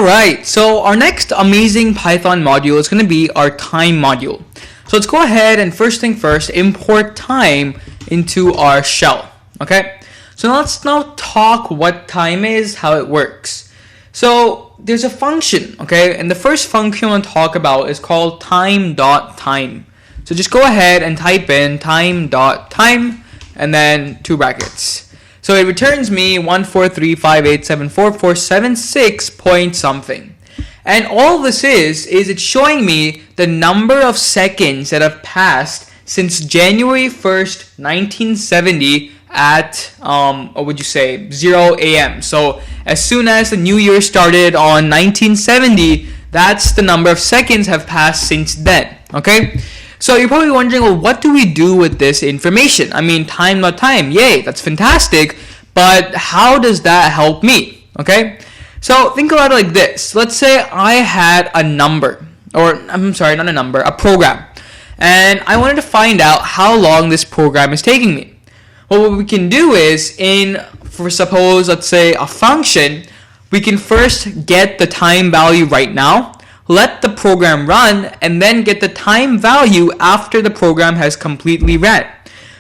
Alright, so our next amazing Python module is going to be our time module. So let's go ahead and first thing first, import time into our shell. Okay, so let's now talk what time is, how it works. So there's a function, okay, and the first function I want to talk about is called time.time. So just go ahead and type in time.time and then 2 brackets. So it returns me 143587446 point something. And all this is it's showing me the number of seconds that have passed since January 1st, 1970 at, what would you say, 0 a.m. So as soon as the new year started on 1970, that's the number of seconds have passed since then, okay? So you're probably wondering, well, what do we do with this information? I mean, time, not time. Yay, that's fantastic. But how does that help me? Okay? So think about it like this. Let's say I had a number, or I'm sorry, not a number, a program. And I wanted to find out how long this program is taking me. Well, what we can do is for suppose, let's say a function, we can first get the time value right now, let the program run, and then get the time value after the program has completely ran.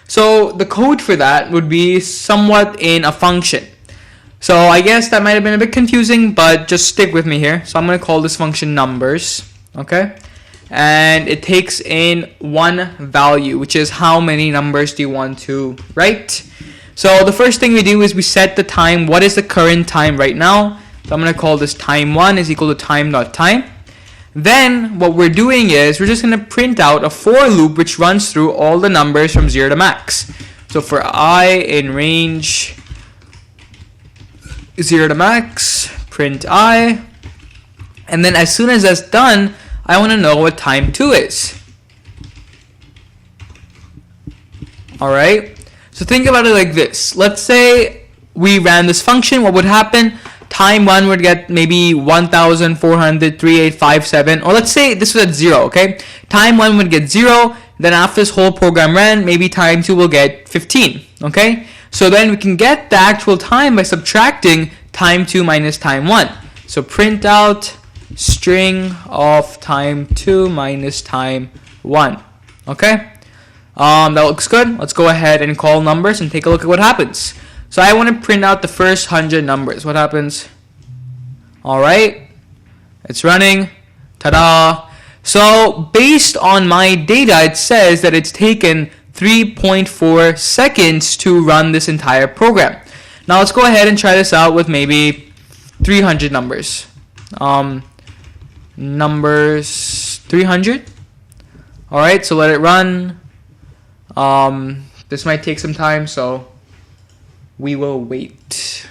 So the code for that would be somewhat in a function. So I guess that might have been a bit confusing, but just stick with me here. So I'm going to call this function numbers, okay? And it takes in one value, which is how many numbers do you want to write. So the first thing we do is we set the time. What is the current time right now? So I'm going to call this time1 is equal to time.time. Then what we're doing is we're just going to print out a for loop which runs through all the numbers from 0 to max. So for I in range 0 to max, print I. And then as soon as that's done, I want to know what time 2 is. Alright, so think about it like this. Let's say we ran this function. What would happen? Time 1 would get maybe 1,400,3857, or let's say this was at 0, okay? Time 1 would get 0, then after this whole program ran, maybe time 2 will get 15, okay? So then we can get the actual time by subtracting time 2 minus time 1. So print out string of time 2 minus time 1, okay? That looks good. Let's go ahead and call numbers and take a look at what happens. So I want to print out the first 100 numbers. What happens? Alright, it's running. Ta-da! So based on my data, it says that it's taken 3.4 seconds to run this entire program. Now let's go ahead and try this out with maybe 300 numbers. Numbers 300. Alright, so let it run. This might take some time, so we will wait.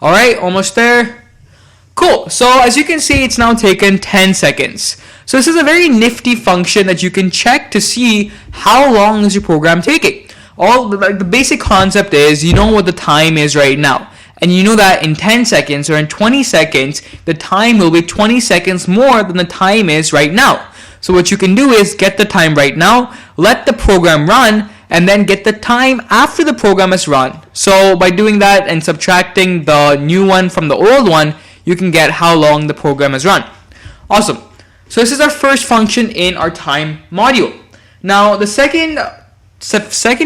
Alright, almost there. Cool. So as you can see, it's now taken 10 seconds. So this is a very nifty function that you can check to see how long is your program taking. The basic concept is you know what the time is right now. And you know that in 10 seconds or in 20 seconds, the time will be 20 seconds more than the time is right now. So what you can do is get the time right now, let the program run, and then get the time after the program is run. So by doing that and subtracting the new one from the old one, you can get how long the program is run. Awesome. So this is our first function in our time module. Now the second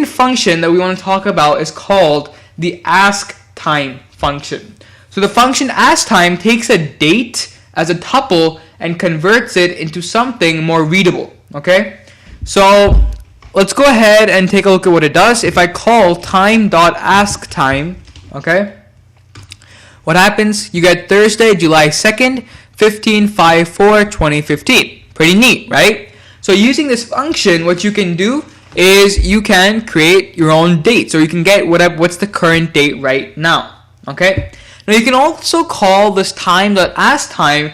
function that we want to talk about is called the askTime function. So the function askTime takes a date as a tuple and converts it into something more readable. Okay? So let's go ahead and take a look at what it does. If I call time.askTime, okay, what happens? You get Thursday, July 2nd, 15/5/4/2015. Pretty neat, right? So using this function, what you can do is you can create your own dates, or you can get what's the current date right now. Okay. Now you can also call this time.askTime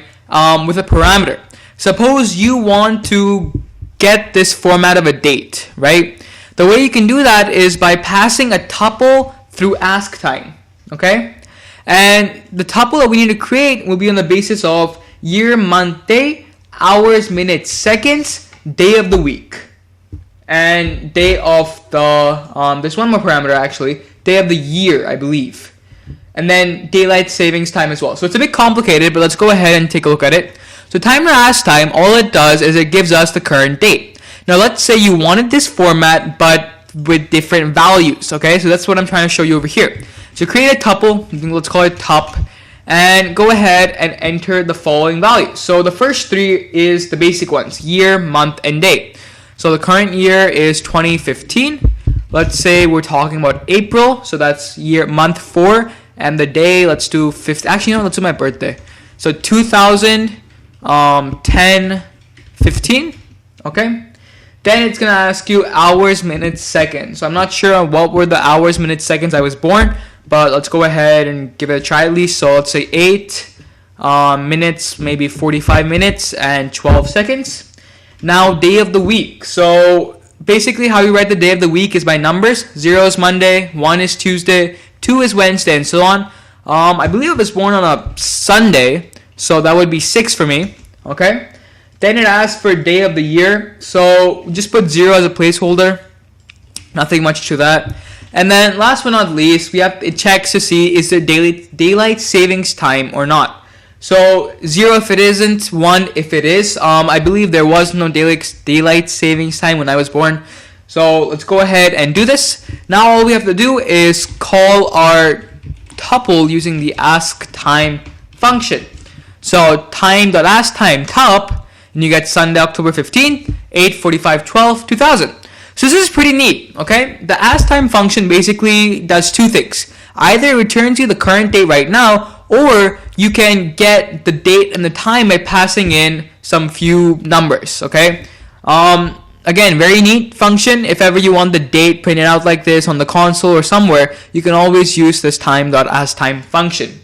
with a parameter. Suppose you want to get this format of a date, right? The way you can do that is by passing a tuple through askTime, okay? And the tuple that we need to create will be on the basis of year, month, day, hours, minutes, seconds, day of the week, and day of the, there's one more parameter actually, day of the year, I believe. and then daylight savings time as well. So it's a bit complicated, but let's go ahead and take a look at it. So time.asTime, all it does is it gives us the current date. Now let's say you wanted this format, but with different values, okay? So that's what I'm trying to show you over here. So create a tuple, let's call it top, and go ahead and enter the following values. So the first three is the basic ones, year, month, and day. So the current year is 2015. Let's say we're talking about April, so that's month 4, and the day, let's do 5th. Actually, no, let's do my birthday. So 2010, 15, okay? Then it's gonna ask you hours, minutes, seconds. So I'm not sure what were the hours, minutes, seconds I was born, but let's go ahead and give it a try at least. So let's say 8 minutes, maybe 45 minutes, and 12 seconds. Now, day of the week. So basically how you write the day of the week is by numbers. 0 is Monday, 1 is Tuesday, 2 is Wednesday, and so on. I believe I was born on a Sunday, so that would be 6 for me, okay? Then it asks for day of the year, so just put 0 as a placeholder. Nothing much to that. And then last but not least, it checks to see is there daylight savings time or not. So 0 if it isn't, 1 if it is. I believe there was no daylight savings time when I was born. So let's go ahead and do this. Now all we have to do is call our tuple using the askTime function. So time.askTime top, and you get Sunday, October 15th, 8:45:12, 2000. So this is pretty neat, okay? The askTime function basically does two things. Either it returns you the current date right now, or you can get the date and the time by passing in some few numbers, okay? Again, very neat function. If ever you want the date printed out like this on the console or somewhere, you can always use this time.askTime function.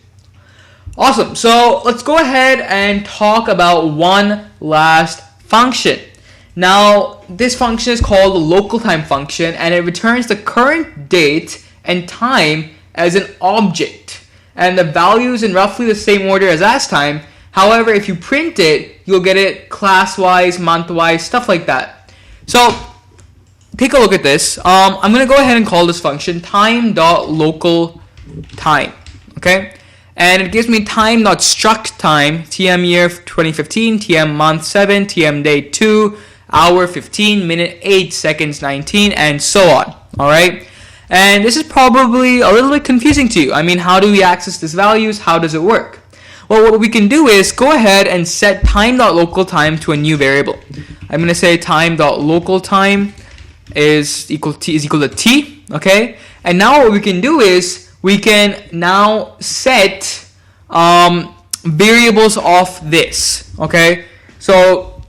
Awesome. So let's go ahead and talk about one last function. Now, this function is called the local time function, and it returns the current date and time as an object. And the value is in roughly the same order as askTime. However, if you print it, you'll get it class-wise, month-wise, stuff like that. So, take a look at this. I'm going to go ahead and call this function time.localTime, okay? And it gives me time.struct_time, TM year 2015, TM month 7, TM day 2, hour 15, minute 8, seconds 19, and so on, all right? And this is probably a little bit confusing to you. I mean, how do we access these values? How does it work? Well, what we can do is go ahead and set time.localTime to a new variable. I'm going to say time.localTime is equal to t, okay? And now what we can do is we can now set variables of this, okay? So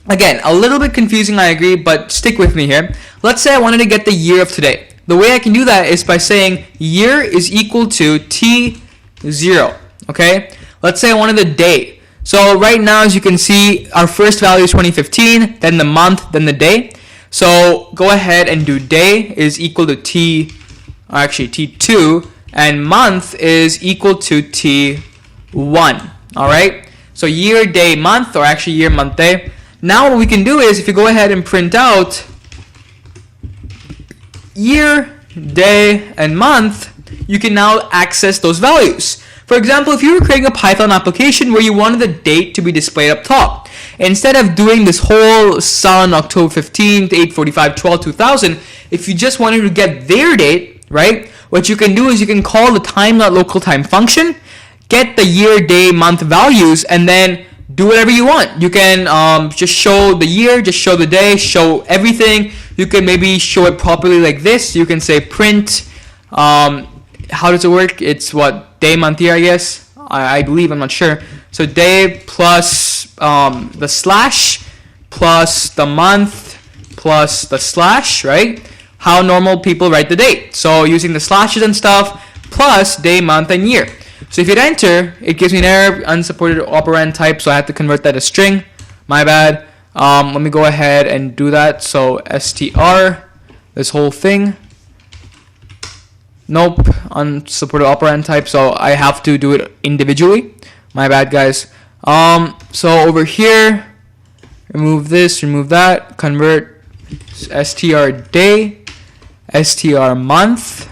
again, a little bit confusing, I agree, but stick with me here. Let's say I wanted to get the year of today. The way I can do that is by saying year is equal to t0, okay? Let's say I wanted the day. So right now, as you can see, our first value is 2015, then the month, then the day. So go ahead and do day is equal to t2, and month is equal to t1, all right? So year, day, month, or actually year, month, day. Now what we can do is if you go ahead and print out year, day, and month, you can now access those values. For example, if you were creating a Python application where you wanted the date to be displayed up top, instead of doing this whole Sun, October 15th, 8:45:12, 2000, if you just wanted to get their date, right, what you can do is you can call the time.localTime function, get the year, day, month values, and then do whatever you want. You can just show the year, just show the day, show everything. You can maybe show it properly like this. You can say print, how does it work? It's what, day, month, year, I guess. I believe, I'm not sure. So day plus the slash plus the month plus the slash, right? How normal people write the date. So using the slashes and stuff plus day, month, and year. So if you hit enter, it gives me an error, unsupported operand type, so I have to convert that to string. My bad. Let me go ahead and do that. So str, this whole thing. Nope, unsupported operand type, so I have to do it individually. My bad, guys. So over here, remove this, remove that, convert str day, str month,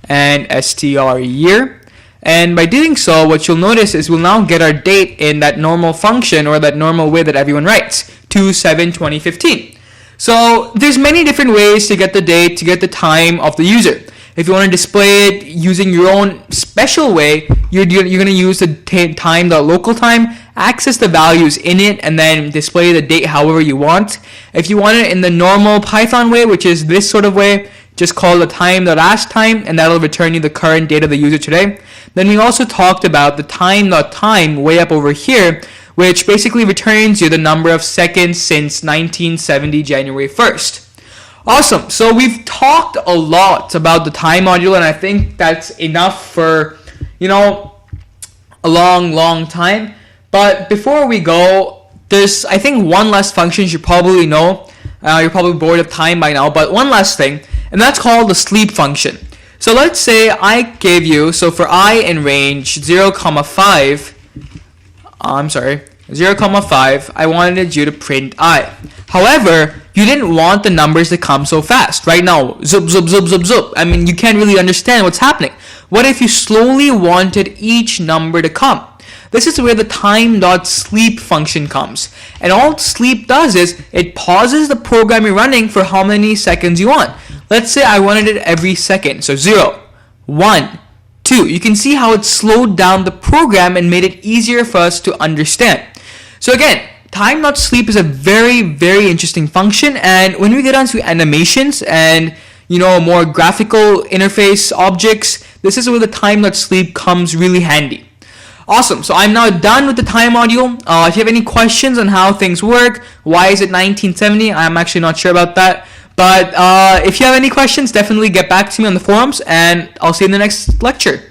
and str year. And by doing so, what you'll notice is we'll now get our date in that normal function or that normal way that everyone writes, 2/7/2015. So there's many different ways to get the date, to get the time of the user. If you want to display it using your own special way, you're going to use the time.local time, access the values in it, and then display the date however you want. If you want it in the normal Python way, which is this sort of way, just call the time.asktime, and that'll return you the current date of the user today. Then we also talked about the time.time way up over here, which basically returns you the number of seconds since 1970 January 1st. Awesome. So we've talked a lot about the time module, and I think that's enough for, a long time. But before we go, there's, I think, one last function you should probably know. You're probably bored of time by now, but one last thing, and that's called the sleep function. So let's say I gave you, so for I in range 0,5, 0,5, I wanted you to print I. However, you didn't want the numbers to come so fast. Right now, zup, zup, zup, zup, zup. I mean, you can't really understand what's happening. What if you slowly wanted each number to come? This is where the time.sleep function comes. And all sleep does is it pauses the program you're running for how many seconds you want. Let's say I wanted it every second. So 0, 1, 2. You can see how it slowed down the program and made it easier for us to understand. So again, time.sleep is a very, very interesting function. And when we get onto animations and more graphical interface objects, this is where the time.sleep comes really handy. Awesome. So I'm now done with the time module. If you have any questions on how things work, why is it 1970? I'm actually not sure about that. But if you have any questions, definitely get back to me on the forums, and I'll see you in the next lecture.